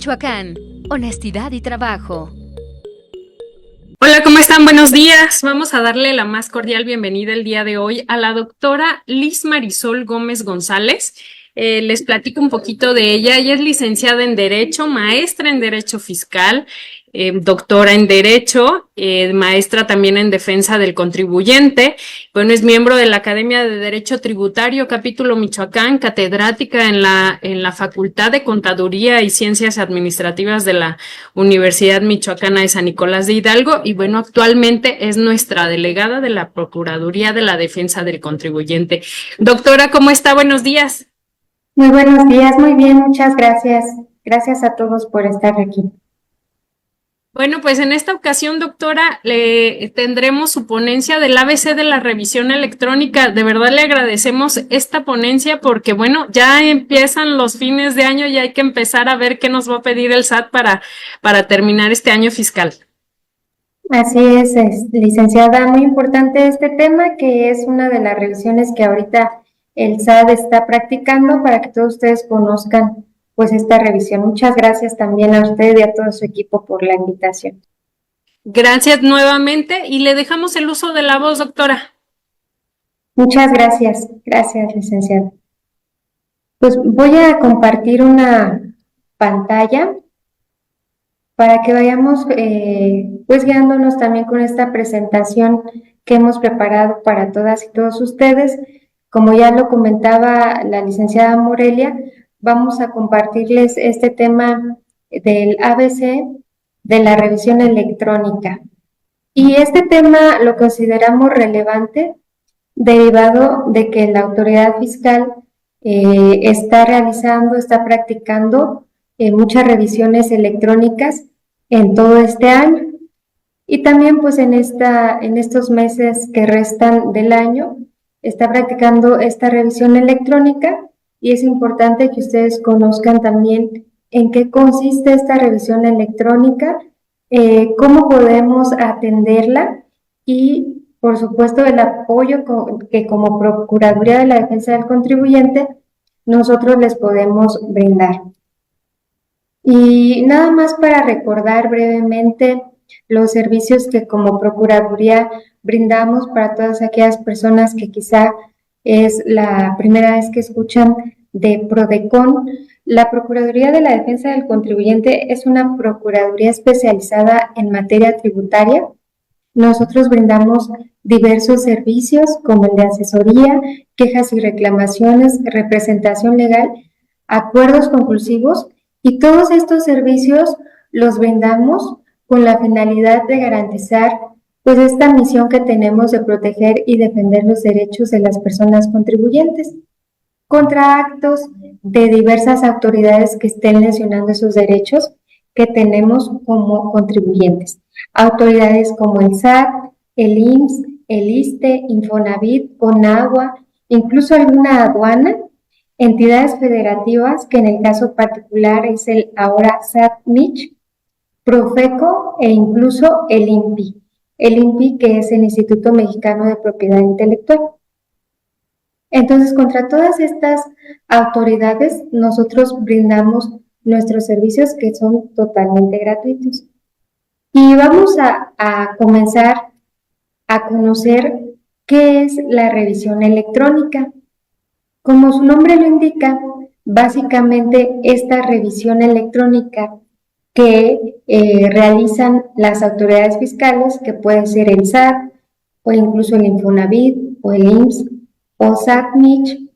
Michoacán, honestidad y trabajo. Hola, ¿cómo están? Buenos días. Vamos a darle la más cordial bienvenida el día de hoy a la doctora Liz Marisol Gómez González. Les platico un poquito de ella. Ella es licenciada en Derecho, maestra en Derecho Fiscal, doctora en Derecho, maestra también en Defensa del Contribuyente. Bueno, es miembro de la Academia de Derecho Tributario, Capítulo Michoacán, catedrática en la Facultad de Contaduría y Ciencias Administrativas de la Universidad Michoacana de San Nicolás de Hidalgo y bueno, actualmente es nuestra delegada de la Procuraduría de la Defensa del Contribuyente. Doctora, ¿cómo está? Buenos días. Muy buenos días, muy bien, muchas gracias. Gracias a todos por estar aquí. Bueno, pues en esta ocasión, doctora, tendremos su ponencia del ABC de la revisión electrónica. De verdad le agradecemos esta ponencia porque, bueno, ya empiezan los fines de año y hay que empezar a ver qué nos va a pedir el SAT para terminar este año fiscal. Así es, licenciada, muy importante este tema, que es una de las revisiones que ahorita el SAT está practicando para que todos ustedes conozcan pues esta revisión. Muchas gracias también a usted y a todo su equipo por la invitación. Gracias nuevamente y le dejamos el uso de la voz, doctora. Muchas gracias, licenciada. Pues voy a compartir una pantalla para que vayamos pues guiándonos también con esta presentación que hemos preparado para todas y todos ustedes. Como ya lo comentaba la licenciada Morelia, vamos a compartirles este tema del ABC de la revisión electrónica. Y este tema lo consideramos relevante derivado de que la autoridad fiscal está practicando muchas revisiones electrónicas en todo este año. Y también pues en estos meses que restan del año, está practicando esta revisión electrónica y es importante que ustedes conozcan también en qué consiste esta revisión electrónica, cómo podemos atenderla y, por supuesto, el apoyo que como Procuraduría de la Defensa del Contribuyente nosotros les podemos brindar. Y nada más para recordar brevemente los servicios que como Procuraduría brindamos para todas aquellas personas que quizá es la primera vez que escuchan de PRODECON. La Procuraduría de la Defensa del Contribuyente es una procuraduría especializada en materia tributaria. Nosotros brindamos diversos servicios como el de asesoría, quejas y reclamaciones, representación legal, acuerdos conclusivos, y todos estos servicios los brindamos con la finalidad de garantizar pues esta misión que tenemos de proteger y defender los derechos de las personas contribuyentes contra actos de diversas autoridades que estén lesionando esos derechos que tenemos como contribuyentes. Autoridades como el SAT, el IMSS, el ISSSTE, Infonavit, CONAGUA, incluso alguna aduana, entidades federativas, que en el caso particular es el ahora SAT-MICH, Profeco e incluso el INPI, que es el Instituto Mexicano de Propiedad Intelectual. Entonces, contra todas estas autoridades, nosotros brindamos nuestros servicios que son totalmente gratuitos. Y vamos a comenzar a conocer qué es la revisión electrónica. Como su nombre lo indica, básicamente esta revisión electrónica que realizan las autoridades fiscales, que puede ser el SAT o incluso el Infonavit o el IMSS o SAT-MICH,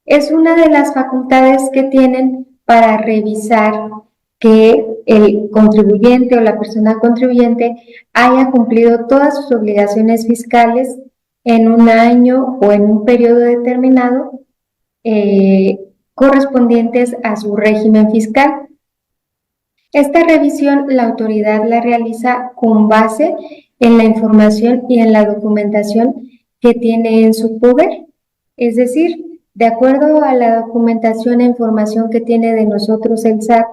es una de las facultades que tienen para revisar que el contribuyente o la persona contribuyente haya cumplido todas sus obligaciones fiscales en un año o en un periodo determinado correspondientes a su régimen fiscal. Esta revisión la autoridad la realiza con base en la información y en la documentación que tiene en su poder, es decir, de acuerdo a la documentación e información que tiene de nosotros el SAT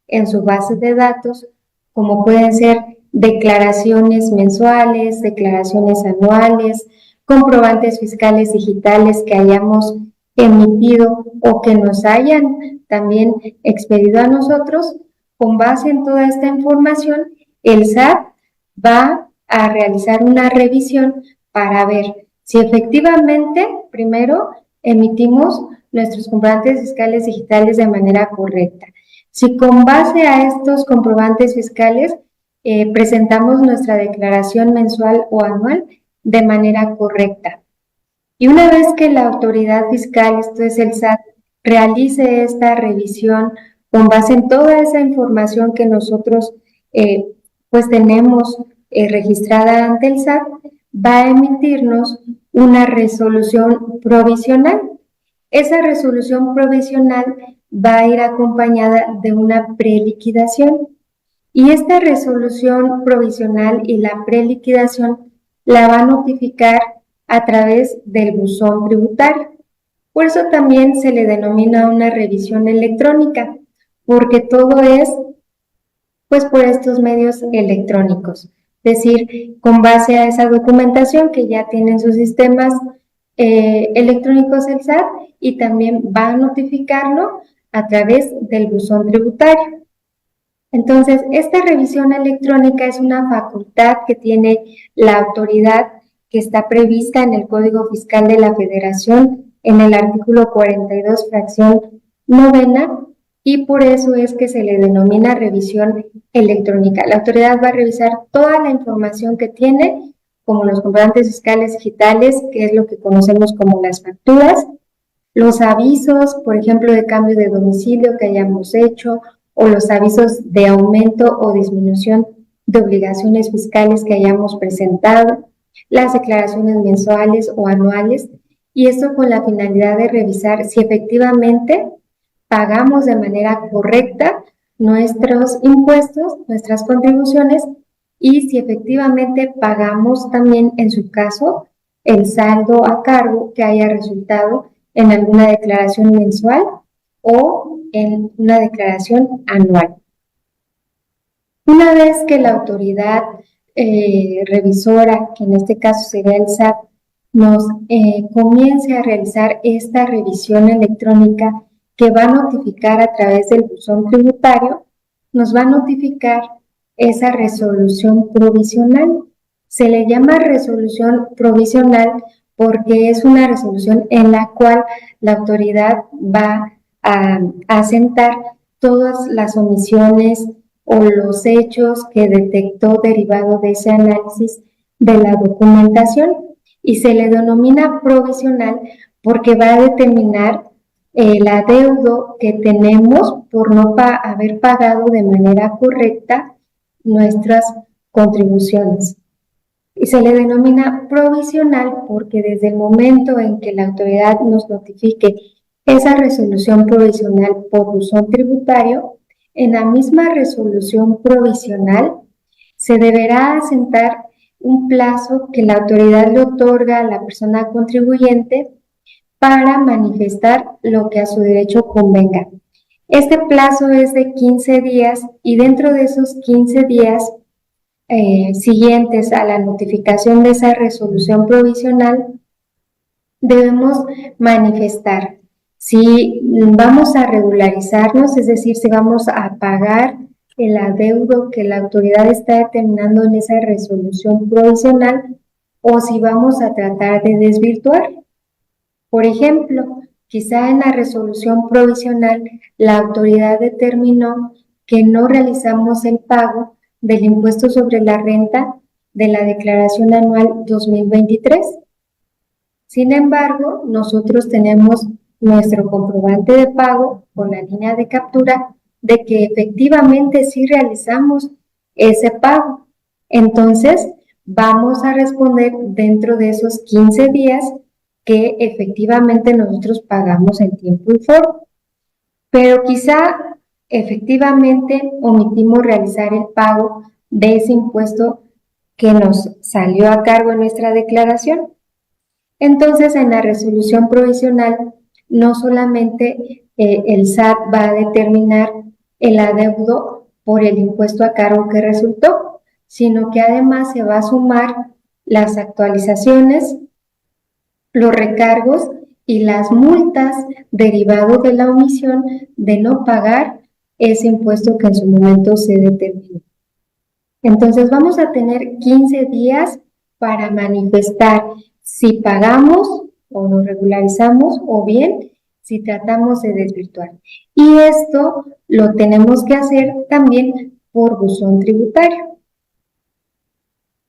en su base de datos, como pueden ser declaraciones mensuales, declaraciones anuales, comprobantes fiscales digitales que hayamos emitido o que nos hayan también expedido a nosotros, con base en toda esta información, el SAT va a realizar una revisión para ver si efectivamente, primero, emitimos nuestros comprobantes fiscales digitales de manera correcta. Si con base a estos comprobantes fiscales presentamos nuestra declaración mensual o anual de manera correcta. Y una vez que la autoridad fiscal, esto es el SAT, realice esta revisión con base en toda esa información que nosotros pues tenemos registrada ante el SAT, va a emitirnos una resolución provisional. Esa resolución provisional va a ir acompañada de una preliquidación. Y esta resolución provisional y la preliquidación la va a notificar a través del buzón tributario. Por eso también se le denomina una revisión electrónica, porque todo es pues por estos medios electrónicos. Es decir, con base a esa documentación que ya tienen sus sistemas electrónicos el SAT, y también va a notificarlo a través del buzón tributario. Entonces, esta revisión electrónica es una facultad que tiene la autoridad que está prevista en el Código Fiscal de la Federación en el artículo 42, fracción 9, y por eso es que se le denomina revisión electrónica. La autoridad va a revisar toda la información que tiene, como los comprobantes fiscales digitales, que es lo que conocemos como las facturas, los avisos, por ejemplo, de cambio de domicilio que hayamos hecho, o los avisos de aumento o disminución de obligaciones fiscales que hayamos presentado, las declaraciones mensuales o anuales, y esto con la finalidad de revisar si efectivamente pagamos de manera correcta nuestros impuestos, nuestras contribuciones, y si efectivamente pagamos también, en su caso, el saldo a cargo que haya resultado en alguna declaración mensual o en una declaración anual. Una vez que la autoridad revisora, que en este caso sería el SAT, nos comience a realizar esta revisión electrónica que va a notificar a través del buzón tributario, nos va a notificar esa resolución provisional. Se le llama resolución provisional porque es una resolución en la cual la autoridad va a asentar todas las omisiones o los hechos que detectó derivado de ese análisis de la documentación, y se le denomina provisional porque va a determinar el adeudo que tenemos por no haber pagado de manera correcta nuestras contribuciones. Y se le denomina provisional porque desde el momento en que la autoridad nos notifique esa resolución provisional por buzón tributario, en la misma resolución provisional se deberá asentar un plazo que la autoridad le otorga a la persona contribuyente para manifestar lo que a su derecho convenga. Este plazo es de 15 días y dentro de esos 15 días siguientes a la notificación de esa resolución provisional, debemos manifestar si vamos a regularizarnos, es decir, si vamos a pagar el adeudo que la autoridad está determinando en esa resolución provisional, o si vamos a tratar de desvirtuar. Por ejemplo, quizá en la resolución provisional la autoridad determinó que no realizamos el pago del impuesto sobre la renta de la declaración anual 2023. Sin embargo, nosotros tenemos nuestro comprobante de pago con la línea de captura de que efectivamente sí realizamos ese pago. Entonces, vamos a responder dentro de esos 15 días que efectivamente nosotros pagamos en tiempo y forma. Pero quizá efectivamente omitimos realizar el pago de ese impuesto que nos salió a cargo en nuestra declaración. Entonces, en la resolución provisional, no solamente el SAT va a determinar el adeudo por el impuesto a cargo que resultó, sino que además se va a sumar las actualizaciones, los recargos y las multas derivados de la omisión de no pagar ese impuesto que en su momento se determinó. Entonces vamos a tener 15 días para manifestar si pagamos o nos regularizamos o bien si tratamos de desvirtuar. Y esto lo tenemos que hacer también por buzón tributario.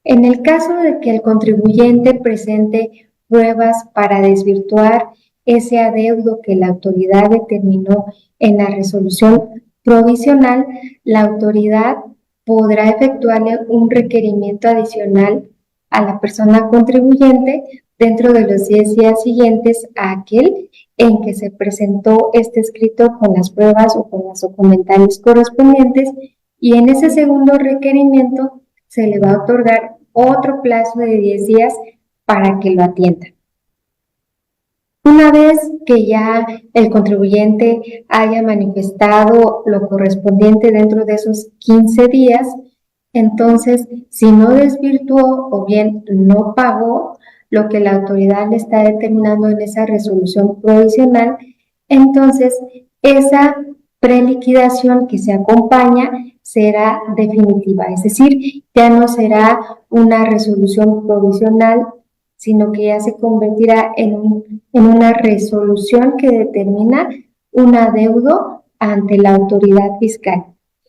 En el caso de que el contribuyente presente pruebas para desvirtuar ese adeudo que la autoridad determinó en la resolución provisional, la autoridad podrá efectuarle un requerimiento adicional a la persona contribuyente dentro de los 10 días siguientes a aquel en que se presentó este escrito con las pruebas o con los documentales correspondientes, y en ese segundo requerimiento se le va a otorgar otro plazo de 10 días para que lo atienda. Una vez que ya el contribuyente haya manifestado lo correspondiente dentro de esos 15 días, entonces, si no desvirtuó o bien no pagó lo que la autoridad le está determinando en esa resolución provisional, entonces esa preliquidación que se acompaña será definitiva, es decir, ya no será una resolución provisional, sino que ya se convertirá en una resolución que determina un adeudo ante la autoridad fiscal.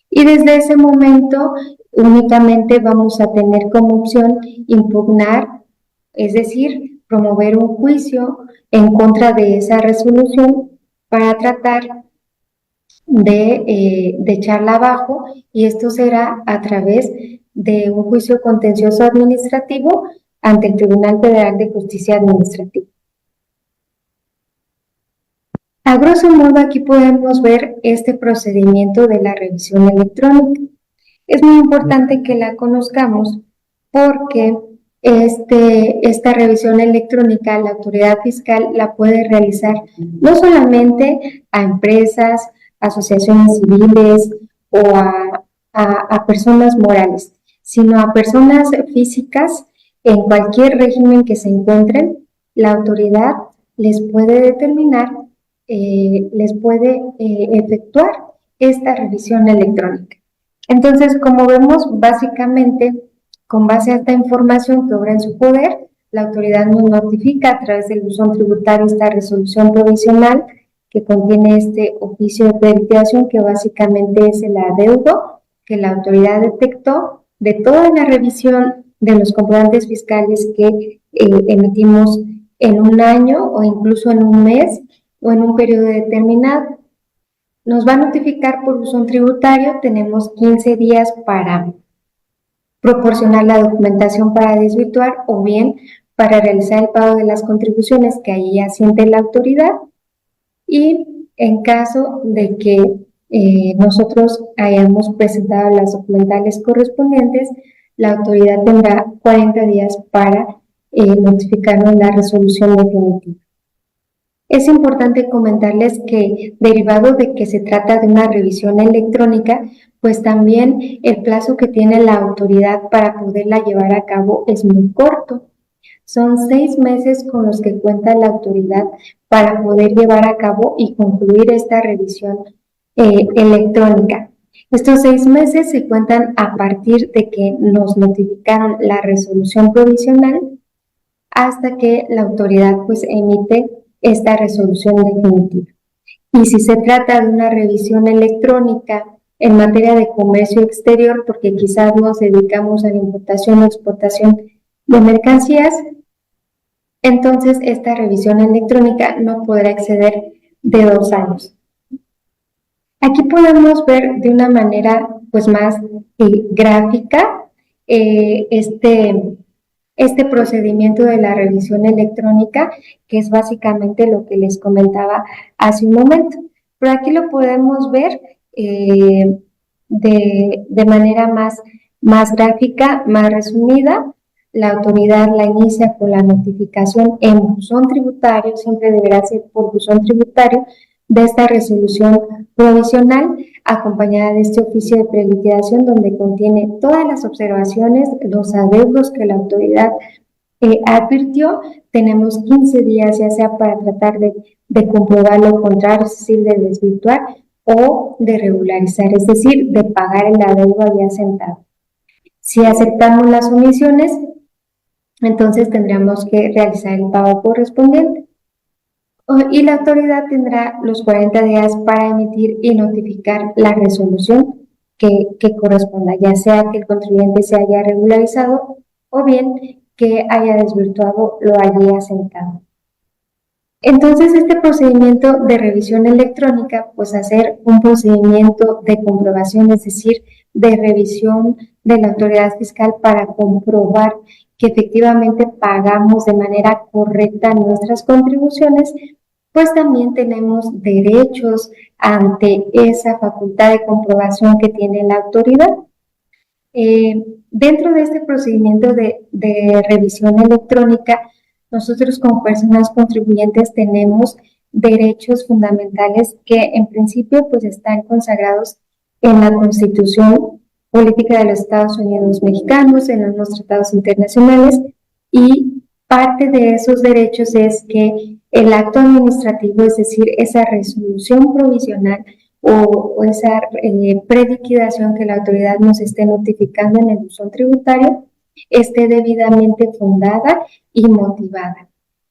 Y desde ese momento únicamente vamos a tener como opción impugnar, es decir, promover un juicio en contra de esa resolución para tratar de echarla abajo, y esto será a través de un juicio contencioso administrativo ante el Tribunal Federal de Justicia Administrativa. A grosso modo, aquí podemos ver este procedimiento de la revisión electrónica. Es muy importante que la conozcamos porque esta revisión electrónica la autoridad fiscal la puede realizar no solamente a empresas, asociaciones civiles o a personas morales, sino a personas físicas en cualquier régimen que se encuentren. La autoridad les puede determinar, les puede efectuar esta revisión electrónica. Entonces, como vemos, básicamente, con base a esta información que obra en su poder, la autoridad nos notifica a través del buzón tributario esta resolución provisional que contiene este oficio de preliquidación, que básicamente es el adeudo que la autoridad detectó de toda la revisión de los comprobantes fiscales que emitimos en un año o incluso en un mes o en un periodo determinado. Nos va a notificar por buzón tributario, tenemos 15 días para proporcionar la documentación para desvirtuar o bien para realizar el pago de las contribuciones que ahí asiente la autoridad, y en caso de que nosotros hayamos presentado las documentales correspondientes, la autoridad tendrá 40 días para notificarnos la resolución definitiva. Es importante comentarles que, derivado de que se trata de una revisión electrónica, pues también el plazo que tiene la autoridad para poderla llevar a cabo es muy corto. Son 6 meses con los que cuenta la autoridad para poder llevar a cabo y concluir esta revisión electrónica. Estos 6 meses se cuentan a partir de que nos notificaron la resolución provisional hasta que la autoridad pues emite esta resolución definitiva. Y si se trata de una revisión electrónica en materia de comercio exterior, porque quizás nos dedicamos a la importación o exportación de mercancías, entonces esta revisión electrónica no podrá exceder de 2 años. Aquí podemos ver de una manera pues más gráfica este procedimiento de la revisión electrónica, que es básicamente lo que les comentaba hace un momento. Pero aquí lo podemos ver de manera más gráfica, más resumida. La autoridad la inicia con la notificación en buzón tributario, siempre deberá ser por buzón tributario, de esta resolución provisional, acompañada de este oficio de preliquidación donde contiene todas las observaciones, los adeudos que la autoridad advirtió. Tenemos 15 días ya sea para tratar de comprobar lo contrario, es decir, de desvirtuar, o de regularizar, es decir, de pagar el adeudo ya sentado. Si aceptamos las omisiones, entonces tendríamos que realizar el pago correspondiente. Y la autoridad tendrá los 40 días para emitir y notificar la resolución que corresponda, ya sea que el contribuyente se haya regularizado o bien que haya desvirtuado lo allí asentado. Entonces, este procedimiento de revisión electrónica, pues hacer un procedimiento de comprobación, es decir, de revisión de la autoridad fiscal para comprobar que efectivamente pagamos de manera correcta nuestras contribuciones, pues también tenemos derechos ante esa facultad de comprobación que tiene la autoridad. Dentro de este procedimiento de revisión electrónica, nosotros como personas contribuyentes tenemos derechos fundamentales que en principio pues están consagrados en la Constitución Política de los Estados Unidos Mexicanos, en los tratados internacionales, y parte de esos derechos es que el acto administrativo, es decir, esa resolución provisional o esa preliquidación que la autoridad nos esté notificando en el buzón tributario, esté debidamente fundada y motivada.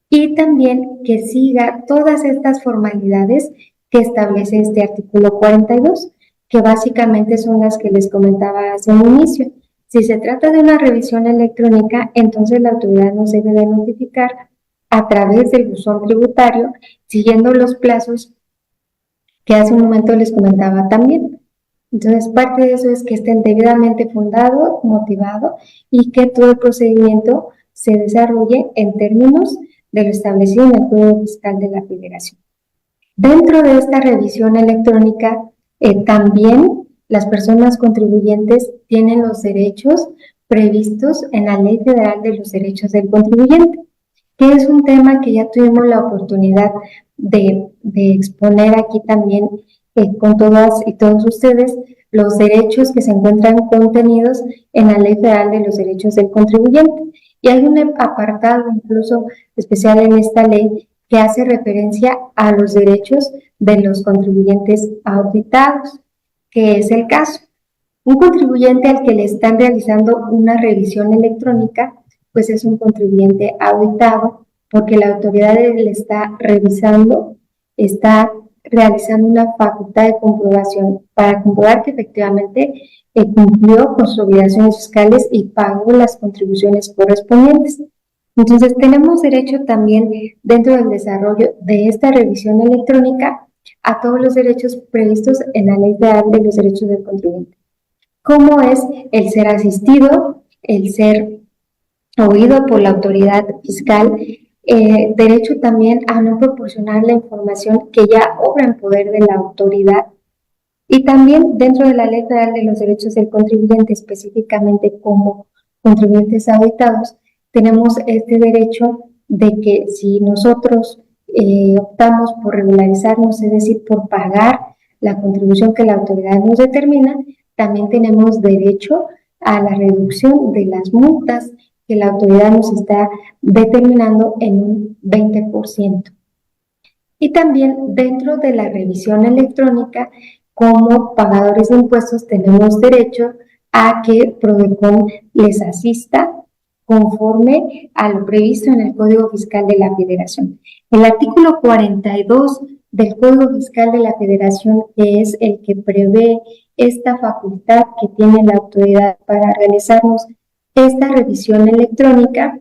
Y también que siga todas estas formalidades que establece este artículo 42, que básicamente son las que les comentaba hace un inicio. Si se trata de una revisión electrónica, entonces la autoridad nos debe de notificar a través del buzón tributario, siguiendo los plazos que hace un momento les comentaba también. Entonces, parte de eso es que estén debidamente fundado, motivado y que todo el procedimiento se desarrolle en términos de lo establecido en el Código Fiscal de la Federación. Dentro de esta revisión electrónica, también las personas contribuyentes tienen los derechos previstos en la Ley Federal de los Derechos del Contribuyente, que es un tema que ya tuvimos la oportunidad de exponer aquí también con todas y todos ustedes, los derechos que se encuentran contenidos en la Ley Federal de los Derechos del Contribuyente. Y hay un apartado incluso especial en esta ley que hace referencia a los derechos de los contribuyentes auditados, que es el caso. Un contribuyente al que le están realizando una revisión electrónica, pues es un contribuyente auditado, porque la autoridad le está revisando, está realizando una facultad de comprobación para comprobar que efectivamente cumplió con sus obligaciones fiscales y pagó las contribuciones correspondientes. Entonces, tenemos derecho también dentro del desarrollo de esta revisión electrónica a todos los derechos previstos en la Ley Federal de los Derechos del Contribuyente, como es el ser asistido, el ser oído por la autoridad fiscal, derecho también a no proporcionar la información que ya obra en poder de la autoridad, y también dentro de la Ley Federal de los Derechos del Contribuyente, específicamente como contribuyentes auditados, tenemos este derecho de que si nosotros optamos por regularizarnos, es decir, por pagar la contribución que la autoridad nos determina, también tenemos derecho a la reducción de las multas que la autoridad nos está determinando en un 20%. Y también dentro de la revisión electrónica, como pagadores de impuestos, tenemos derecho a que Prodecon les asista conforme a lo previsto en el Código Fiscal de la Federación. El artículo 42 del Código Fiscal de la Federación, que es el que prevé esta facultad que tiene la autoridad para realizarnos esta revisión electrónica,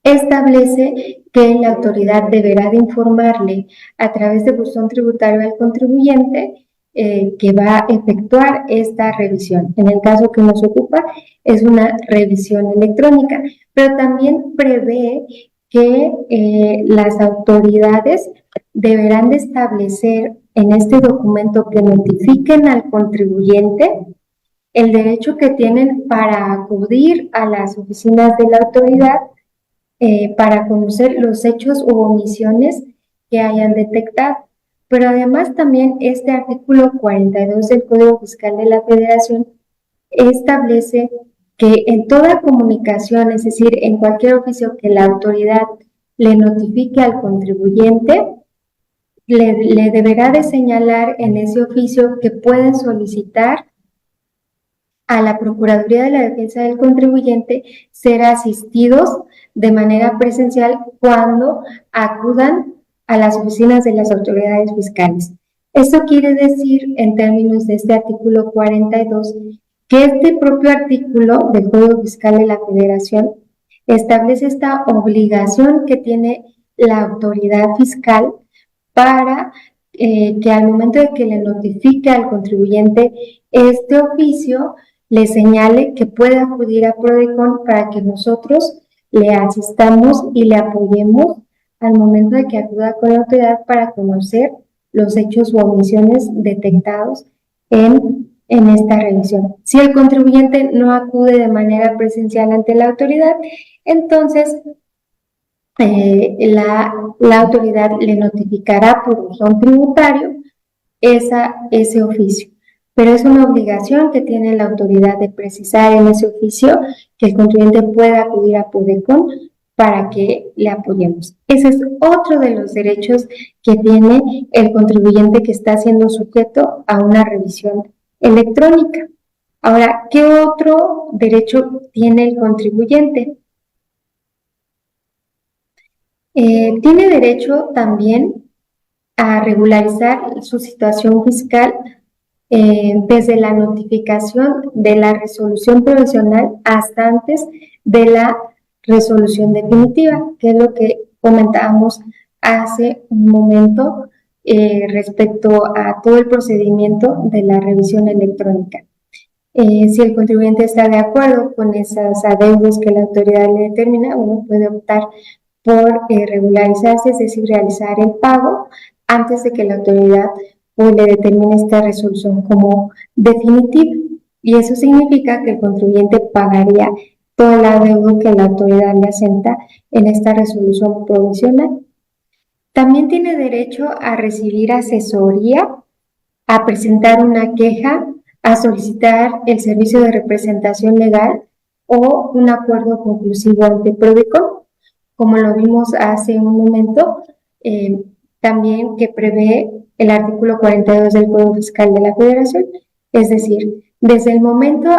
establece que la autoridad deberá de informarle a través del buzón tributario al contribuyente que va a efectuar esta revisión. En el caso que nos ocupa es una revisión electrónica, pero también prevé que las autoridades deberán de establecer en este documento que notifiquen al contribuyente el derecho que tienen para acudir a las oficinas de la autoridad para conocer los hechos u omisiones que hayan detectado. Pero además también este artículo 42 del Código Fiscal de la Federación establece que en toda comunicación, es decir, en cualquier oficio que la autoridad le notifique al contribuyente, le deberá de señalar en ese oficio que pueden solicitar a la Procuraduría de la Defensa del Contribuyente ser asistidos de manera presencial cuando acudan a las oficinas de las autoridades fiscales. Esto quiere decir, en términos de este artículo 42, que este propio artículo del Código Fiscal de la Federación establece esta obligación que tiene la autoridad fiscal para que al momento de que le notifique al contribuyente este oficio, le señale que puede acudir a Prodecon para que nosotros le asistamos y le apoyemos al momento de que acuda con la autoridad para conocer los hechos u omisiones detectados en esta revisión. Si el contribuyente no acude de manera presencial ante la autoridad, entonces la autoridad le notificará por buzón tributario ese oficio. Pero es una obligación que tiene la autoridad de precisar en ese oficio que el contribuyente pueda acudir a Prodecon para que le apoyemos. Ese es otro de los derechos que tiene el contribuyente que está siendo sujeto a una revisión electrónica. Ahora, ¿qué otro derecho tiene el contribuyente? Tiene derecho también a regularizar su situación fiscal desde la notificación de la resolución provisional hasta antes de la resolución definitiva, que es lo que comentábamos hace un momento respecto a todo el procedimiento de la revisión electrónica. Si el contribuyente está de acuerdo con esas adeudos que la autoridad le determina, uno puede optar por regularizarse, es decir, realizar el pago antes de que la autoridad le determine esta resolución como definitiva. Y eso significa que el contribuyente pagaría todo el adeudo que la autoridad le asenta en esta resolución provisional. También tiene derecho a recibir asesoría, a presentar una queja, a solicitar el servicio de representación legal o un acuerdo conclusivo ante Prodecon, como lo vimos hace un momento, también que prevé el artículo 42 del Código Fiscal de la Federación, es decir, desde el momento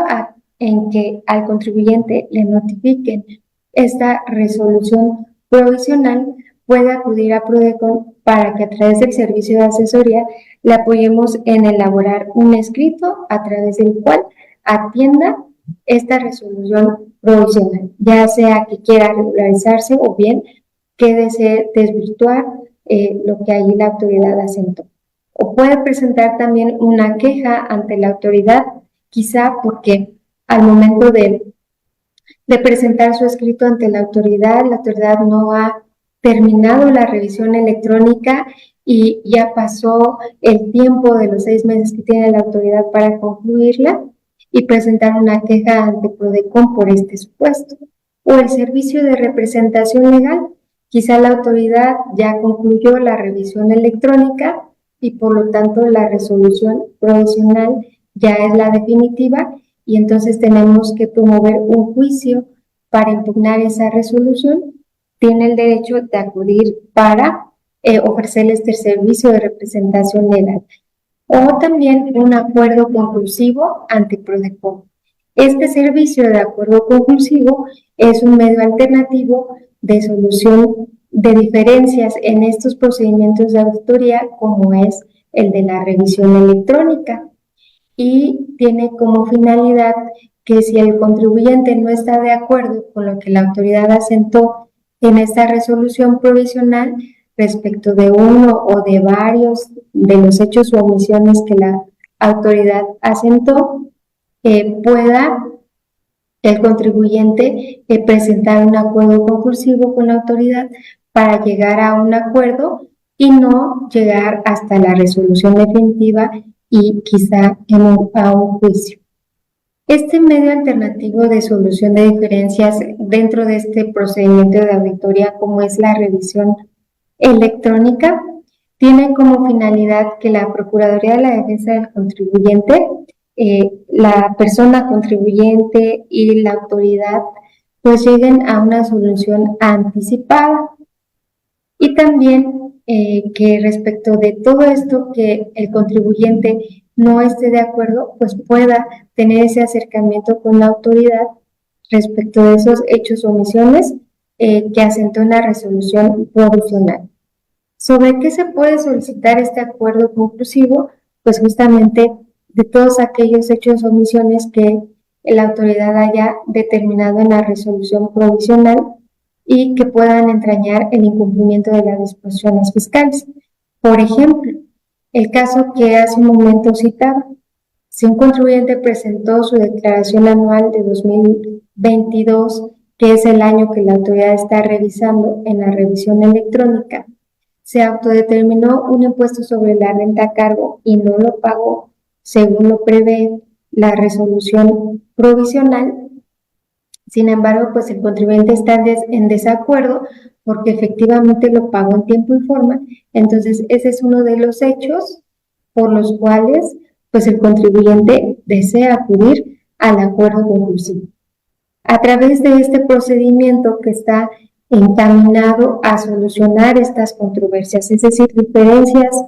en que al contribuyente le notifiquen esta resolución provisional, puede acudir a Prodecon para que a través del servicio de asesoría le apoyemos en elaborar un escrito a través del cual atienda esta resolución provisional, ya sea que quiera regularizarse o bien que desee desvirtuar lo que allí la autoridad asentó. O puede presentar también una queja ante la autoridad, quizá porque al momento de presentar su escrito ante la autoridad no ha terminado la revisión electrónica y ya pasó el tiempo de los 6 meses que tiene la autoridad para concluirla, y presentar una queja ante Prodecon por este supuesto. O el servicio de representación legal. Quizá la autoridad ya concluyó la revisión electrónica y por lo tanto la resolución provisional ya es la definitiva y entonces tenemos que promover un juicio para impugnar esa resolución. Tiene el derecho de acudir para ofrecerle este servicio de representación legal. O también un acuerdo conclusivo ante Prodecon. Este servicio de acuerdo conclusivo es un medio alternativo de solución de diferencias en estos procedimientos de auditoría, como es el de la revisión electrónica, y tiene como finalidad que si el contribuyente no está de acuerdo con lo que la autoridad asentó en esta resolución provisional respecto de uno o de varios de los hechos u omisiones que la autoridad asentó, pueda el contribuyente presentar un acuerdo conclusivo con la autoridad para llegar a un acuerdo y no llegar hasta la resolución definitiva y quizá a un juicio. Este medio alternativo de solución de diferencias dentro de este procedimiento de auditoría, como es la revisión electrónica, tiene como finalidad que la Procuraduría de la Defensa del Contribuyente, la persona contribuyente y la autoridad pues lleguen a una solución anticipada. Y también que respecto de todo esto que el contribuyente no esté de acuerdo, pues pueda tener ese acercamiento con la autoridad respecto de esos hechos o omisiones que asentó en la resolución provisional. ¿Sobre qué se puede solicitar este acuerdo conclusivo? Pues justamente de todos aquellos hechos o omisiones que la autoridad haya determinado en la resolución provisional y que puedan entrañar el incumplimiento de las disposiciones fiscales. Por ejemplo, el caso que hace un momento citaba, si un contribuyente presentó su declaración anual de 2022, que es el año que la autoridad está revisando en la revisión electrónica, se autodeterminó un impuesto sobre la renta a cargo y no lo pagó según lo prevé la resolución provisional. Sin embargo, pues el contribuyente está en desacuerdo porque efectivamente lo pagó en tiempo y forma. Entonces, ese es uno de los hechos por los cuales pues el contribuyente desea acudir al acuerdo conclusivo. A través de este procedimiento que está encaminado a solucionar estas controversias, es decir, diferencias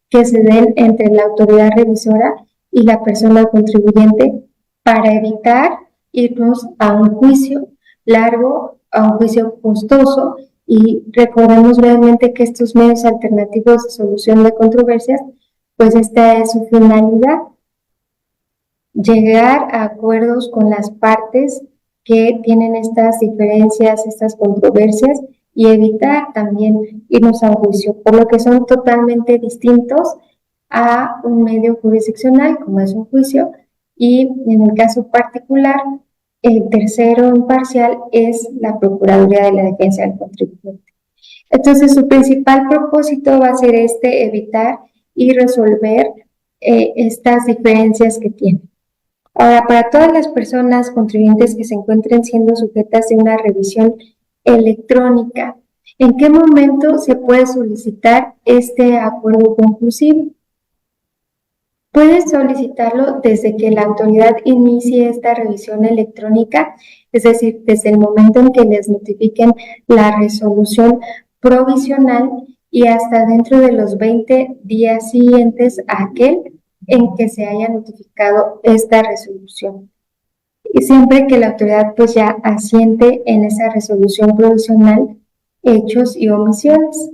que se den entre la autoridad revisora y la persona contribuyente para evitar irnos a un juicio largo, a un juicio costoso, y recordemos realmente que estos medios alternativos de solución de controversias, pues esta es su finalidad, llegar a acuerdos con las partes que tienen estas diferencias, estas controversias, y evitar también irnos a un juicio, por lo que son totalmente distintos a un medio jurisdiccional como es un juicio, y en el caso particular, el tercero imparcial es la Procuraduría de la Defensa del Contribuyente. Entonces, su principal propósito va a ser evitar y resolver estas diferencias que tienen. Ahora, para todas las personas contribuyentes que se encuentren siendo sujetas de una revisión electrónica, ¿en qué momento se puede solicitar este acuerdo conclusivo? Pueden solicitarlo desde que la autoridad inicie esta revisión electrónica, es decir, desde el momento en que les notifiquen la resolución provisional y hasta dentro de los 20 días siguientes a aquel en que se haya notificado esta resolución. Y siempre que la autoridad pues ya asiente en esa resolución provisional hechos y omisiones.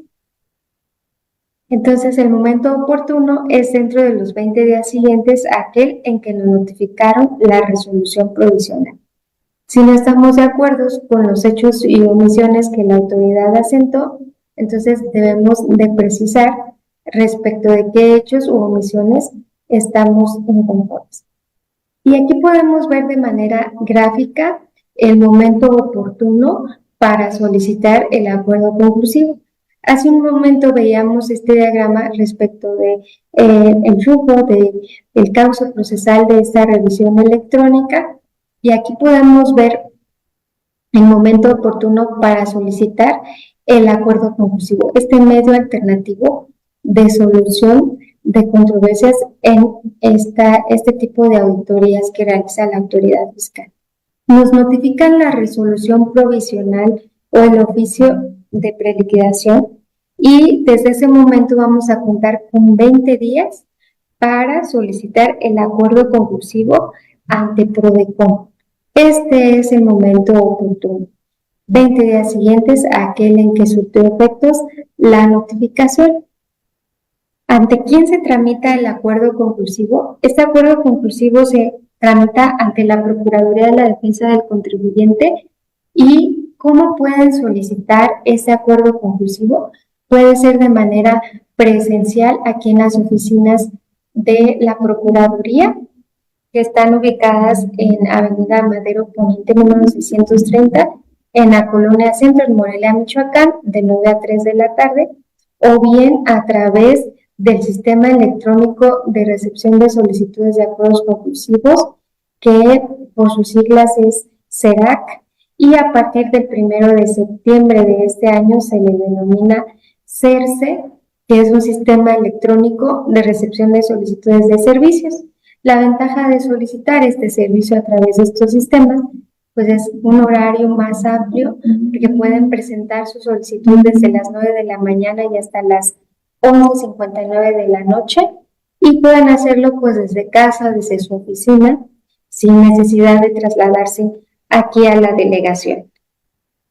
Entonces, el momento oportuno es dentro de los 20 días siguientes a aquel en que nos notificaron la resolución provisional. Si no estamos de acuerdo con los hechos y omisiones que la autoridad asentó, entonces debemos de precisar respecto de qué hechos u omisiones estamos inconformes. Y aquí podemos ver de manera gráfica el momento oportuno para solicitar el acuerdo conclusivo. Hace un momento veíamos este diagrama respecto de el flujo del cauce procesal de esta revisión electrónica, y aquí podemos ver el momento oportuno para solicitar el acuerdo conclusivo, este medio alternativo de solución de controversias en este tipo de auditorías que realiza la autoridad fiscal. Nos notifican la resolución provisional o el oficio de preliquidación, y desde ese momento vamos a contar con 20 días para solicitar el acuerdo conclusivo ante PRODECON. Este es el momento oportuno. 20 días siguientes a aquel en que surtió efectos la notificación. ¿Ante quién se tramita el acuerdo conclusivo? Este acuerdo conclusivo se tramita ante la Procuraduría de la Defensa del Contribuyente. ¿Y cómo pueden solicitar ese acuerdo conclusivo? Puede ser de manera presencial aquí en las oficinas de la Procuraduría, que están ubicadas en Avenida Madero Poniente número 630, en la Colonia Centro, en Morelia, Michoacán, de 9 a 3 de la tarde, o bien a través del Sistema Electrónico de Recepción de Solicitudes de Acuerdos Conclusivos, que por sus siglas es CERAC, y a partir del 1 de septiembre de este año se le denomina CERSE, que es un sistema electrónico de recepción de solicitudes de servicios. La ventaja de solicitar este servicio a través de estos sistemas, pues es un horario más amplio, porque pueden presentar su solicitud desde las 9 de la mañana y hasta las 11:59 de la noche, y pueden hacerlo pues desde casa, desde su oficina, sin necesidad de trasladarse aquí a la delegación.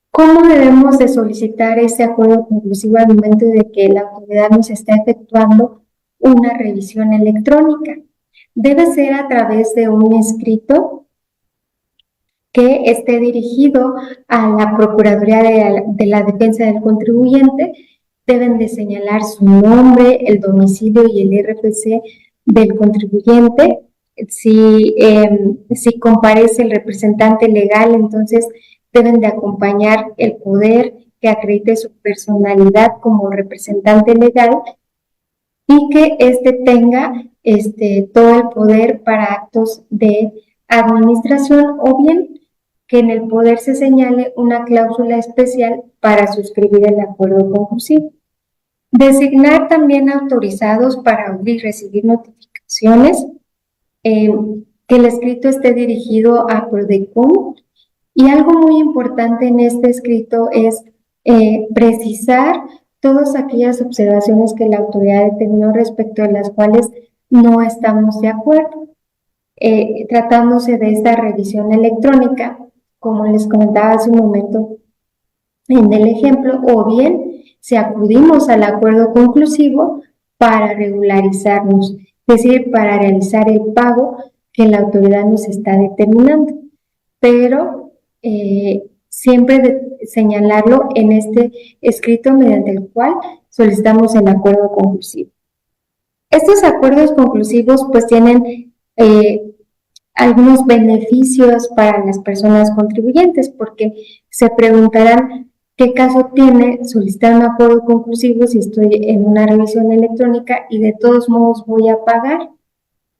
¿Cómo debemos de solicitar ese acuerdo conclusivo al momento de que la autoridad nos está efectuando una revisión electrónica? Debe ser a través de un escrito que esté dirigido a la Procuraduría de la Defensa del Contribuyente. Deben de señalar su nombre, el domicilio y el RFC del contribuyente. Si comparece el representante legal, entonces deben de acompañar el poder que acredite su personalidad como representante legal y que éste tenga todo el poder para actos de administración, o bien que en el poder se señale una cláusula especial para suscribir el acuerdo conclusivo. Designar también autorizados para oír y recibir notificaciones, que el escrito esté dirigido a Prodecon. Y algo muy importante en este escrito es precisar todas aquellas observaciones que la autoridad determinó respecto a las cuales no estamos de acuerdo. Tratándose de esta revisión electrónica, como les comentaba hace un momento en el ejemplo, o bien si acudimos al acuerdo conclusivo para regularizarnos, es decir, para realizar el pago que la autoridad nos está determinando. Pero siempre de señalarlo en este escrito mediante el cual solicitamos el acuerdo conclusivo. Estos acuerdos conclusivos pues tienen algunos beneficios para las personas contribuyentes, porque se preguntarán qué caso tiene solicitar un acuerdo conclusivo si estoy en una revisión electrónica y de todos modos voy a pagar.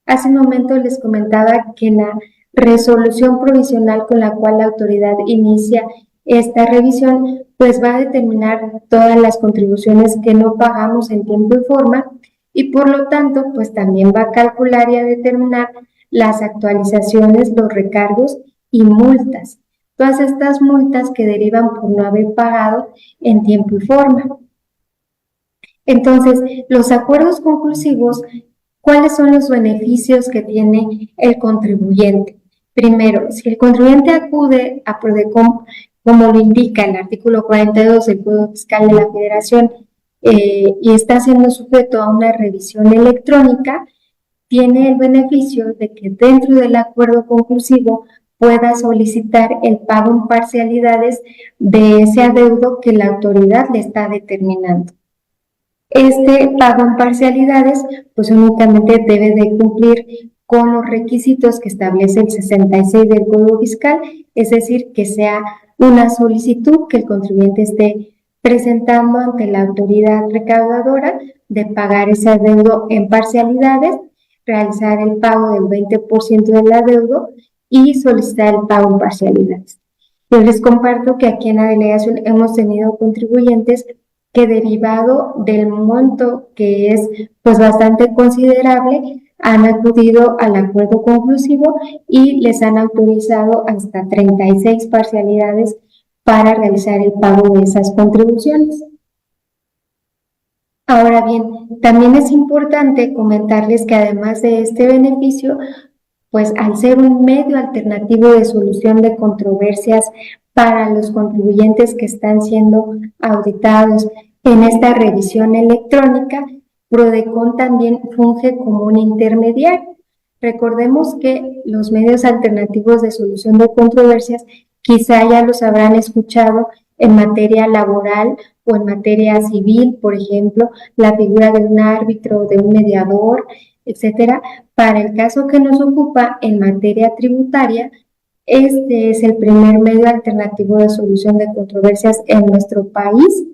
Hace un momento les comentaba que la resolución provisional con la cual la autoridad inicia esta revisión pues va a determinar todas las contribuciones que no pagamos en tiempo y forma, y por lo tanto pues también va a calcular y a determinar las actualizaciones, los recargos y multas, todas estas multas que derivan por no haber pagado en tiempo y forma. Entonces, los acuerdos conclusivos, ¿cuáles son los beneficios que tiene el contribuyente? Primero, si el contribuyente acude a Prodecon, como lo indica el artículo 42 del Código Fiscal de la Federación, y está siendo sujeto a una revisión electrónica, tiene el beneficio de que dentro del acuerdo conclusivo pueda solicitar el pago en parcialidades de ese adeudo que la autoridad le está determinando. Este pago en parcialidades pues únicamente debe de cumplir con los requisitos que establece el 66 del Código Fiscal, es decir, que sea una solicitud que el contribuyente esté presentando ante la autoridad recaudadora de pagar ese adeudo en parcialidades, realizar el pago del 20% del adeudo y solicitar el pago en parcialidades. Yo les comparto que aquí en la delegación hemos tenido contribuyentes que, derivado del monto que es pues bastante considerable, han acudido al acuerdo conclusivo y les han autorizado hasta 36 parcialidades para realizar el pago de esas contribuciones. Ahora bien, también es importante comentarles que además de este beneficio, pues al ser un medio alternativo de solución de controversias para los contribuyentes que están siendo auditados en esta revisión electrónica, Prodecon también funge como un intermediario. Recordemos que los medios alternativos de solución de controversias quizá ya los habrán escuchado en materia laboral o en materia civil, por ejemplo, la figura de un árbitro, de un mediador, etcétera. Para el caso que nos ocupa en materia tributaria, este es el primer medio alternativo de solución de controversias en nuestro país,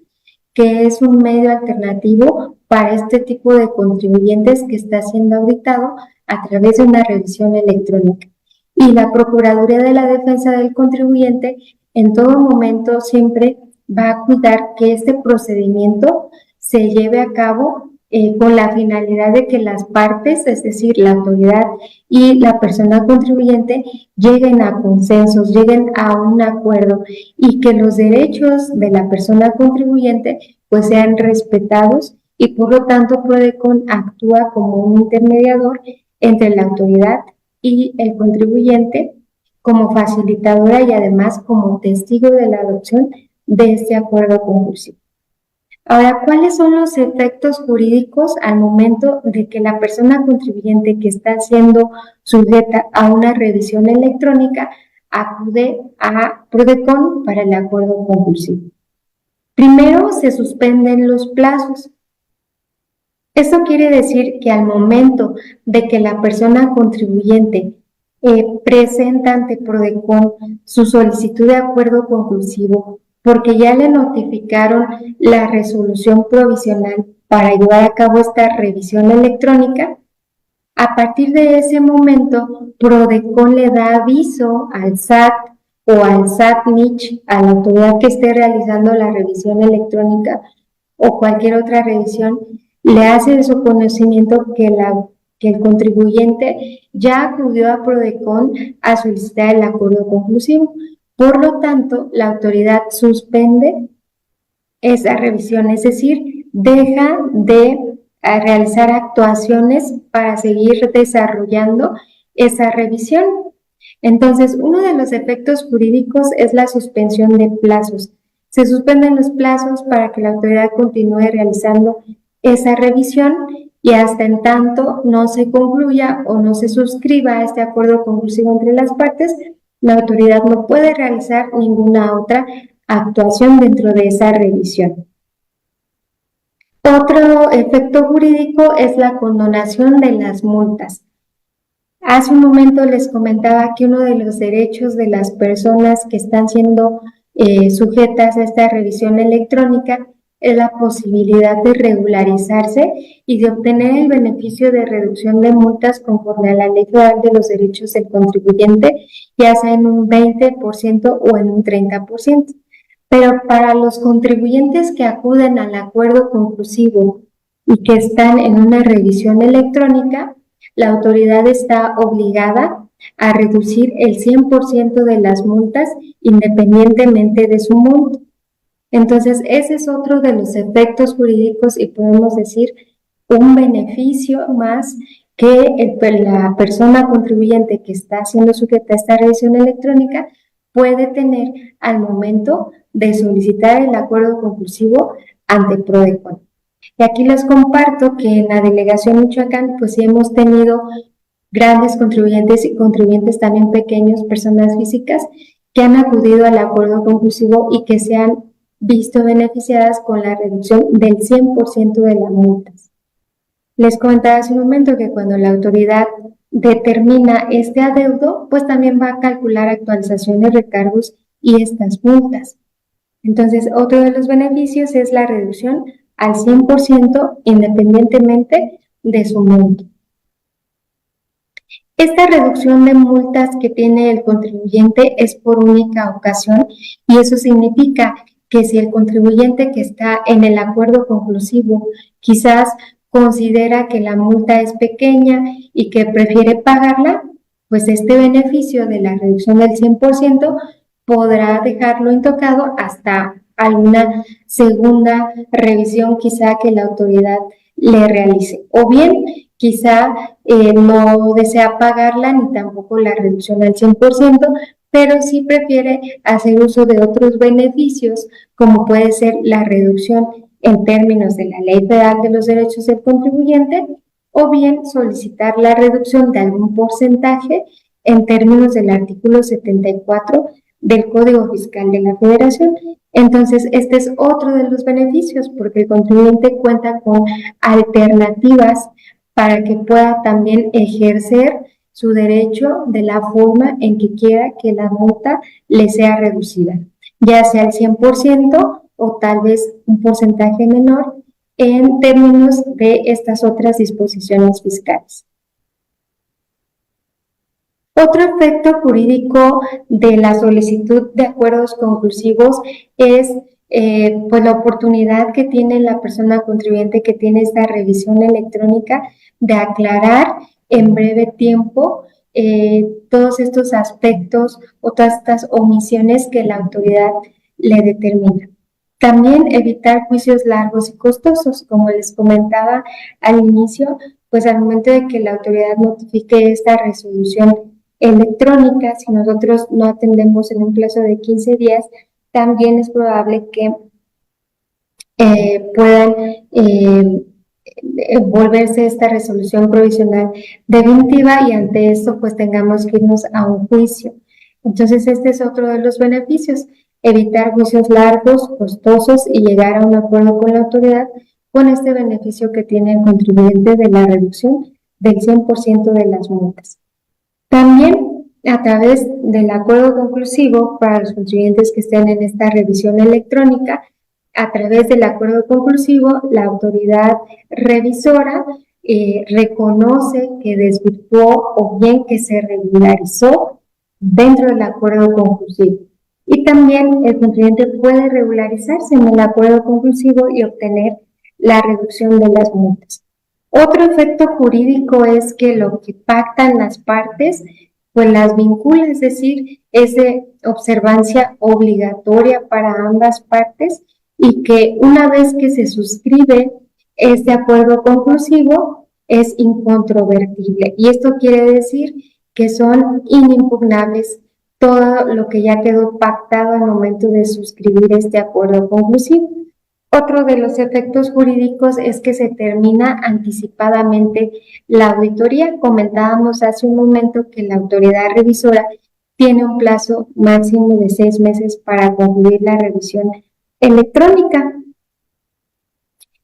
que es un medio alternativo para este tipo de contribuyentes que está siendo auditado a través de una revisión electrónica. Y la Procuraduría de la Defensa del Contribuyente en todo momento siempre va a cuidar que este procedimiento se lleve a cabo con la finalidad de que las partes, es decir, la autoridad y la persona contribuyente, lleguen a consensos, lleguen a un acuerdo y que los derechos de la persona contribuyente pues sean respetados y por lo tanto Prodecon actúa como un intermediador entre la autoridad y el contribuyente como facilitadora y además como testigo de la adopción de este acuerdo conclusivo. Ahora, ¿cuáles son los efectos jurídicos al momento de que la persona contribuyente que está siendo sujeta a una revisión electrónica acude a Prodecon para el acuerdo conclusivo? Primero, se suspenden los plazos. Esto quiere decir que al momento de que la persona contribuyente presenta ante Prodecon su solicitud de acuerdo conclusivo, porque ya le notificaron la resolución provisional para llevar a cabo esta revisión electrónica, a partir de ese momento, Prodecon le da aviso al SAT o al SAT-MICH, a la autoridad que esté realizando la revisión electrónica o cualquier otra revisión, le hace de su conocimiento que el contribuyente ya acudió a Prodecon a solicitar el acuerdo conclusivo. Por lo tanto, la autoridad suspende esa revisión, es decir, deja de realizar actuaciones para seguir desarrollando esa revisión. Entonces, uno de los efectos jurídicos es la suspensión de plazos. Se suspenden los plazos para que la autoridad continúe realizando esa revisión y hasta en tanto no se concluya o no se suscriba a este acuerdo conclusivo entre las partes, la autoridad no puede realizar ninguna otra actuación dentro de esa revisión. Otro efecto jurídico es la condonación de las multas. Hace un momento les comentaba que uno de los derechos de las personas que están siendo sujetas a esta revisión electrónica es la posibilidad de regularizarse y de obtener el beneficio de reducción de multas conforme a la Ley Federal de los Derechos del Contribuyente, ya sea en un 20% o en un 30%. Pero para los contribuyentes que acuden al acuerdo conclusivo y que están en una revisión electrónica, la autoridad está obligada a reducir el 100% de las multas independientemente de su monto. Entonces, ese es otro de los efectos jurídicos y podemos decir un beneficio más que la persona contribuyente que está siendo sujeta a esta revisión electrónica puede tener al momento de solicitar el acuerdo conclusivo ante Prodecon. Y aquí les comparto que en la delegación Michoacán, pues sí hemos tenido grandes contribuyentes y contribuyentes también pequeños, personas físicas, que han acudido al acuerdo conclusivo y que se han visto beneficiadas con la reducción del 100% de las multas. Les comentaba hace un momento que cuando la autoridad determina este adeudo, pues también va a calcular actualizaciones, recargos y estas multas. Entonces, otro de los beneficios es la reducción al 100% independientemente de su monto. Esta reducción de multas que tiene el contribuyente es por única ocasión y eso significa que si el contribuyente que está en el acuerdo conclusivo quizás considera que la multa es pequeña y que prefiere pagarla, pues este beneficio de la reducción del 100% podrá dejarlo intocado hasta alguna segunda revisión quizá que la autoridad le realice. O bien, quizá no desea pagarla ni tampoco la reducción al 100%, pero sí prefiere hacer uso de otros beneficios, como puede ser la reducción en términos de la Ley Federal de los Derechos del Contribuyente, o bien solicitar la reducción de algún porcentaje en términos del artículo 74 del Código Fiscal de la Federación. Entonces, este es otro de los beneficios, porque el contribuyente cuenta con alternativas para que pueda también ejercer su derecho de la forma en que quiera que la multa le sea reducida, ya sea al 100% o tal vez un porcentaje menor en términos de estas otras disposiciones fiscales. Otro efecto jurídico de la solicitud de acuerdos conclusivos es pues la oportunidad que tiene la persona contribuyente que tiene esta revisión electrónica de aclarar en breve tiempo todos estos aspectos o todas estas omisiones que la autoridad le determina. También evitar juicios largos y costosos, como les comentaba al inicio, pues al momento de que la autoridad notifique esta resolución electrónica, si nosotros no atendemos en un plazo de 15 días, también es probable que puedan volverse esta resolución provisional deventiva y ante esto pues tengamos que irnos a un juicio. Entonces este es otro de los beneficios, evitar juicios largos, costosos y llegar a un acuerdo con la autoridad con este beneficio que tiene el contribuyente de la reducción del 100% de las multas. También a través del acuerdo conclusivo para los contribuyentes que estén en esta revisión electrónica, a través del acuerdo conclusivo, la autoridad revisora reconoce que desvirtuó o bien que se regularizó dentro del acuerdo conclusivo. Y también el contribuyente puede regularizarse en el acuerdo conclusivo y obtener la reducción de las multas. Otro efecto jurídico es que lo que pactan las partes, pues las vincula, es decir, es de observancia obligatoria para ambas partes y que una vez que se suscribe este acuerdo conclusivo es incontrovertible. Y esto quiere decir que son inimpugnables todo lo que ya quedó pactado al momento de suscribir este acuerdo conclusivo. Otro de los efectos jurídicos es que se termina anticipadamente la auditoría. Comentábamos hace un momento que la autoridad revisora tiene un plazo máximo de 6 meses para concluir la revisión electrónica.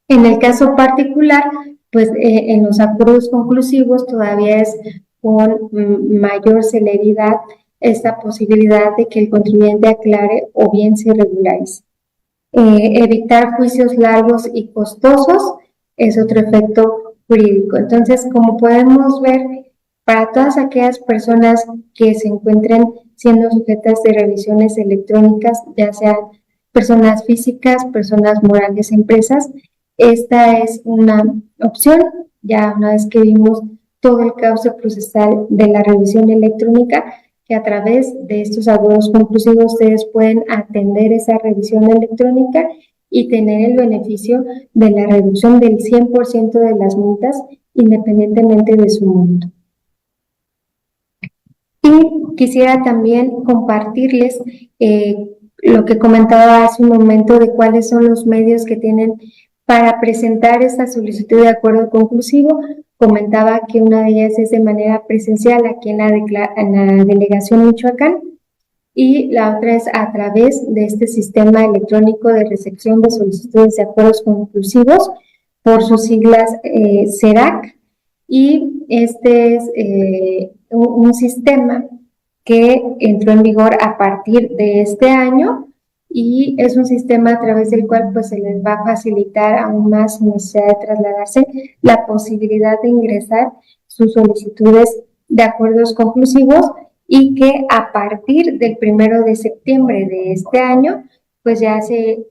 En el caso particular, pues en los acuerdos conclusivos todavía es con mayor celeridad esta posibilidad de que el contribuyente aclare o bien se regularice. Evitar juicios largos y costosos es otro efecto jurídico. Entonces, como podemos ver, para todas aquellas personas que se encuentren siendo sujetas de revisiones electrónicas, ya sean personas físicas, personas morales, empresas, esta es una opción. Ya una vez que vimos todo el cauce procesal de la revisión electrónica, que a través de estos acuerdos conclusivos ustedes pueden atender esa revisión electrónica y tener el beneficio de la reducción del 100% de las multas independientemente de su monto. Y quisiera también compartirles lo que comentaba hace un momento de cuáles son los medios que tienen para presentar esta solicitud de acuerdo conclusivo. Comentaba que una de ellas es de manera presencial aquí en la delegación Michoacán y la otra es a través de este sistema electrónico de recepción de solicitudes de acuerdos conclusivos, por sus siglas CERAC, y este es un sistema que entró en vigor a partir de este año y es un sistema a través del cual pues se les va a facilitar aún más, sin necesidad de trasladarse, la posibilidad de ingresar sus solicitudes de acuerdos conclusivos y que a partir del 1 de septiembre de este año pues ya se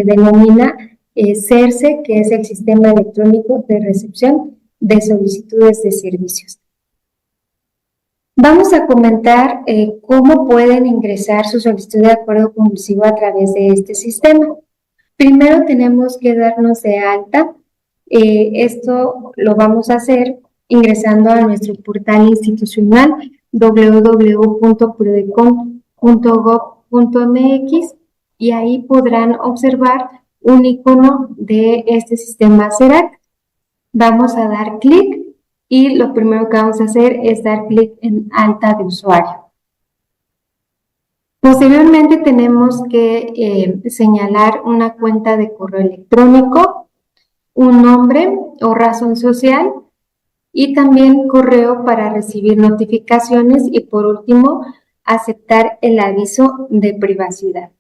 denomina CERSE, que es el Sistema Electrónico de Recepción de Solicitudes de Servicios. Vamos a comentar cómo pueden ingresar su solicitud de acuerdo conclusivo a través de este sistema. Primero tenemos que darnos de alta. Esto lo vamos a hacer ingresando a nuestro portal institucional www.prodecon.gov.mx y ahí podrán observar un icono de este sistema CERAC. Vamos a dar clic y lo primero que vamos a hacer es dar clic en alta de usuario. Posteriormente tenemos que señalar una cuenta de correo electrónico, un nombre o razón social y también correo para recibir notificaciones y por último aceptar el aviso de privacidad.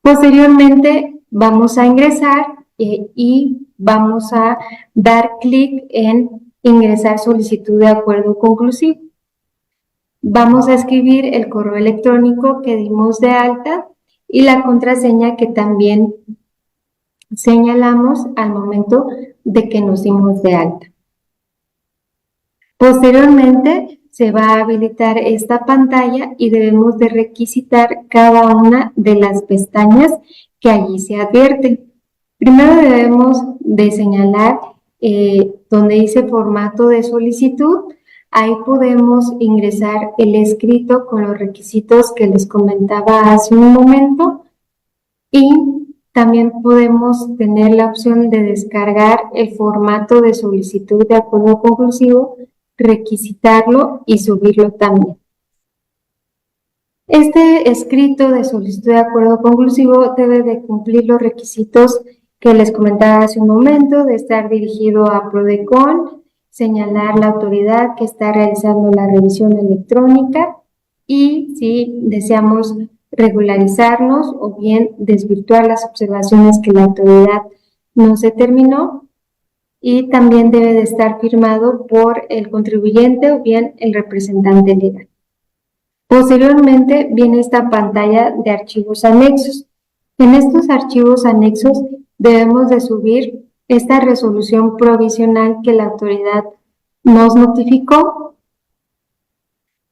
Posteriormente vamos a ingresar y vamos a dar clic en ingresar solicitud de acuerdo conclusivo. Vamos a escribir el correo electrónico que dimos de alta y la contraseña que también señalamos al momento de que nos dimos de alta. Posteriormente se va a habilitar esta pantalla y debemos de requisitar cada una de las pestañas que allí se advierten. Primero debemos de señalar donde dice formato de solicitud. Ahí podemos ingresar el escrito con los requisitos que les comentaba hace un momento y también podemos tener la opción de descargar el formato de solicitud de acuerdo conclusivo, requisitarlo y subirlo también. Este escrito de solicitud de acuerdo conclusivo debe de cumplir los requisitos que les comentaba hace un momento, de estar dirigido a PRODECON, señalar la autoridad que está realizando la revisión electrónica y si deseamos regularizarnos o bien desvirtuar las observaciones que la autoridad nos determinó, y también debe de estar firmado por el contribuyente o bien el representante legal. Posteriormente viene esta pantalla de archivos anexos. En estos archivos anexos debemos de subir esta resolución provisional que la autoridad nos notificó,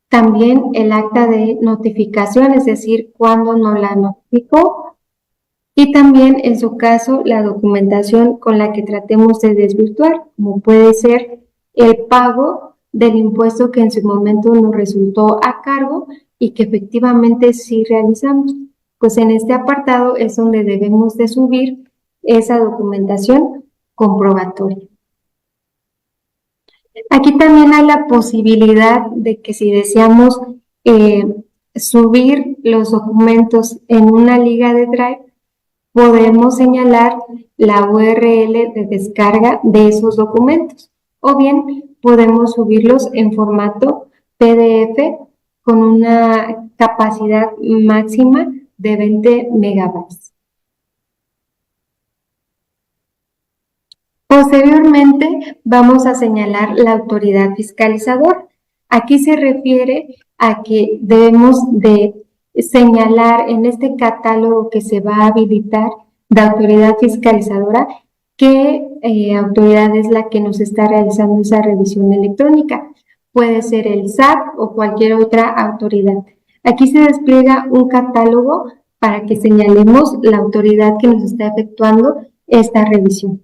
también el acta de notificación, es decir, cuándo nos la notificó, y también en su caso la documentación con la que tratemos de desvirtuar, como puede ser el pago del impuesto que en su momento nos resultó a cargo y que efectivamente sí realizamos. Pues en este apartado es donde debemos de subir esa documentación comprobatoria. Aquí también hay la posibilidad de que si deseamos subir los documentos en una liga de Drive, podemos señalar la URL de descarga de esos documentos o bien podemos subirlos en formato PDF con una capacidad máxima de 20 megabytes. Posteriormente vamos a señalar la autoridad fiscalizadora. Aquí se refiere a que debemos de señalar en este catálogo que se va a habilitar de autoridad fiscalizadora qué autoridad es la que nos está realizando esa revisión electrónica. Puede ser el SAT o cualquier otra autoridad. Aquí se despliega un catálogo para que señalemos la autoridad que nos está efectuando esta revisión.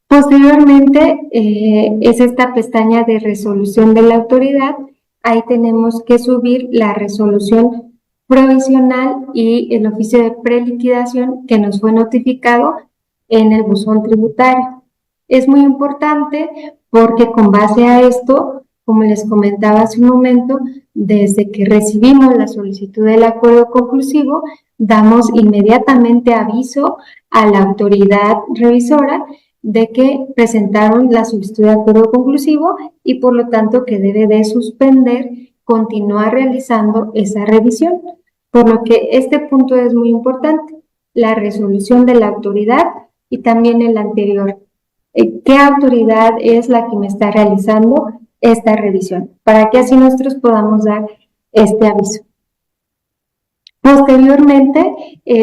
Posteriormente es esta pestaña de resolución de la autoridad. Ahí tenemos que subir la resolución provisional y el oficio de preliquidación que nos fue notificado en el buzón tributario. Es muy importante porque con base a esto, como les comentaba hace un momento, desde que recibimos la solicitud del acuerdo conclusivo, damos inmediatamente aviso a la autoridad revisora de que presentaron la solicitud de acuerdo conclusivo y por lo tanto que debe de suspender, continuar realizando esa revisión. Por lo que este punto es muy importante, la resolución de la autoridad y también el anterior. ¿Qué autoridad es la que me está realizando esta revisión? Para que así nosotros podamos dar este aviso. Posteriormente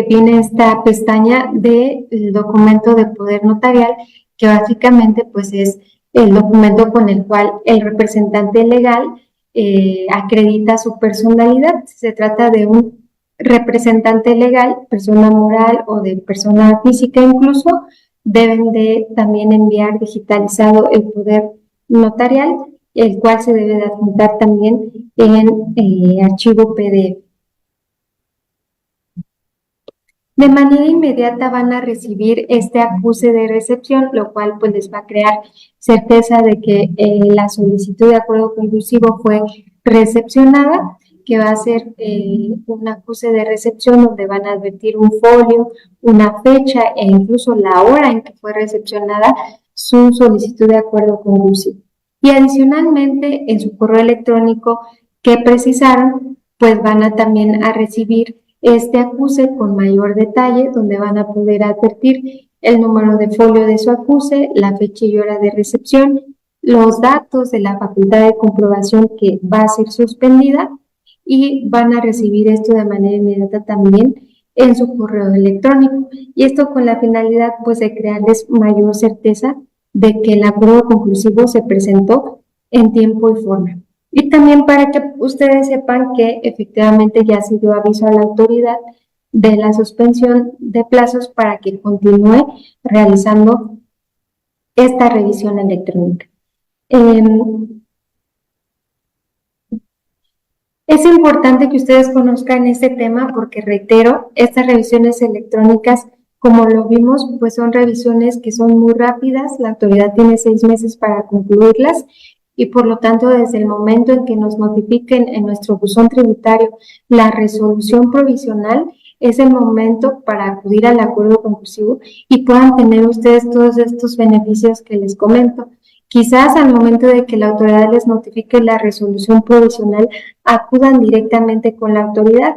viene esta pestaña del documento de poder notarial, que básicamente pues es el documento con el cual el representante legal acredita su personalidad. Si se trata de un representante legal, persona moral o de persona física incluso, deben de también enviar digitalizado el poder notarial, el cual se debe de adjuntar también en archivo PDF. De manera inmediata van a recibir este acuse de recepción, lo cual pues les va a crear certeza de que la solicitud de acuerdo conclusivo fue recepcionada, que va a ser un acuse de recepción donde van a advertir un folio, una fecha e incluso la hora en que fue recepcionada su solicitud de acuerdo conclusivo. Y adicionalmente en su correo electrónico que precisaron, pues van a también a recibir este acuse con mayor detalle, donde van a poder advertir el número de folio de su acuse, la fecha y hora de recepción, los datos de la facultad de comprobación que va a ser suspendida y van a recibir esto de manera inmediata también en su correo electrónico. Y esto con la finalidad pues de crearles mayor certeza de que el acuerdo conclusivo se presentó en tiempo y forma. Y también para que ustedes sepan que efectivamente ya se dio aviso a la autoridad de la suspensión de plazos para que continúe realizando esta revisión electrónica. Es importante que ustedes conozcan este tema porque, reitero, estas revisiones electrónicas, como lo vimos, pues son revisiones que son muy rápidas. La autoridad tiene 6 meses para concluirlas y, por lo tanto, desde el momento en que nos notifiquen en nuestro buzón tributario la resolución provisional, es el momento para acudir al acuerdo conclusivo y puedan tener ustedes todos estos beneficios que les comento. Quizás al momento de que la autoridad les notifique la resolución provisional, acudan directamente con la autoridad.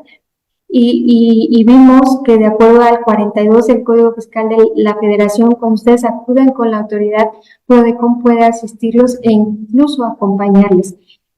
Y vimos que de acuerdo al 42 del Código Fiscal de la Federación, cuando ustedes acuden con la autoridad, Prodecon puede asistirlos e incluso acompañarles.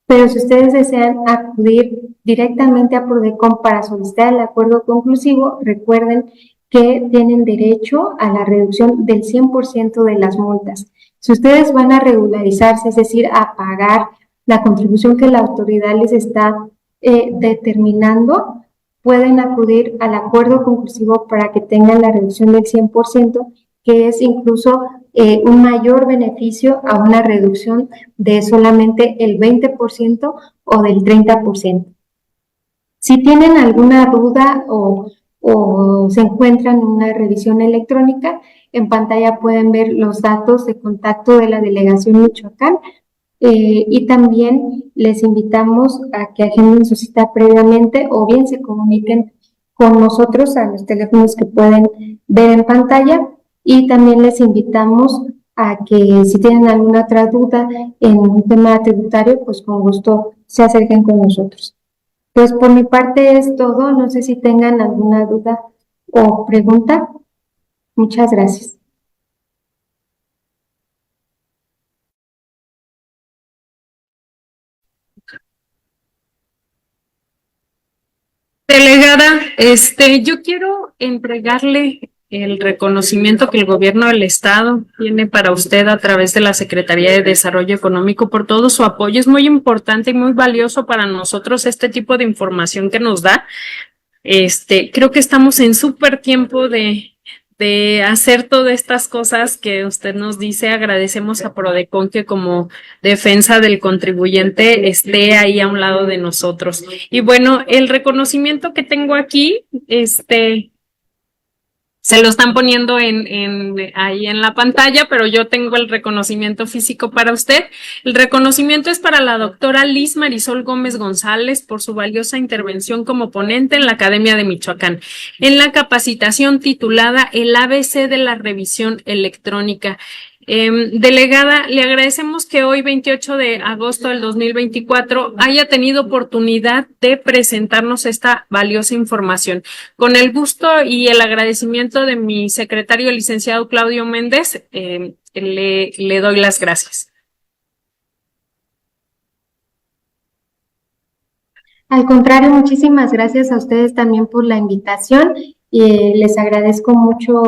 Pero si ustedes desean acudir directamente a Prodecon para solicitar el acuerdo conclusivo, recuerden que tienen derecho a la reducción del 100% de las multas. Si ustedes van a regularizarse, es decir, a pagar la contribución que la autoridad les está determinando, pueden acudir al acuerdo conclusivo para que tengan la reducción del 100%, que es incluso un mayor beneficio a una reducción de solamente el 20% o del 30%. Si tienen alguna duda o se encuentran en una revisión electrónica, en pantalla pueden ver los datos de contacto de la Delegación Michoacán y también les invitamos a que agenden su cita previamente o bien se comuniquen con nosotros a los teléfonos que pueden ver en pantalla, y también les invitamos a que si tienen alguna otra duda en un tema tributario, pues con gusto se acerquen con nosotros. Pues por mi parte es todo. No sé si tengan alguna duda o pregunta. Muchas gracias. Delegada, yo quiero entregarle el reconocimiento que el gobierno del estado tiene para usted a través de la Secretaría de Desarrollo Económico por todo su apoyo. Es muy importante y muy valioso para nosotros este tipo de información que nos da. Creo que estamos en súper tiempo de hacer todas estas cosas que usted nos dice. Agradecemos a Prodecon que como defensa del contribuyente esté ahí a un lado de nosotros. Y bueno, el reconocimiento que tengo aquí, se lo están poniendo ahí en la pantalla, pero yo tengo el reconocimiento físico para usted. El reconocimiento es para la doctora Liz Marisol Gómez González por su valiosa intervención como ponente en la Academia de Michoacán, en la capacitación titulada El ABC de la revisión electrónica. Delegada, le agradecemos que hoy, 28 de agosto del 2024, haya tenido oportunidad de presentarnos esta valiosa información. Con el gusto y el agradecimiento de mi secretario, el licenciado Claudio Méndez, le doy las gracias. Al contrario, muchísimas gracias a ustedes también por la invitación. Les agradezco mucho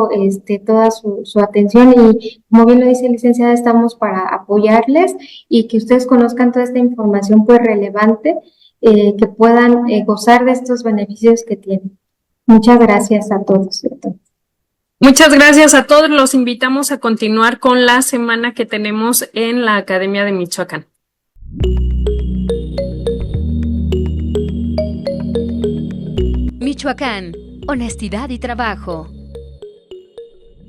toda su atención y, como bien lo dice licenciada, estamos para apoyarles y que ustedes conozcan toda esta información pues relevante, que puedan gozar de estos beneficios que tienen. Muchas gracias a todos. Muchas gracias a todos. Los invitamos a continuar con la semana que tenemos en la Academia de Michoacán. Michoacán, honestidad y trabajo.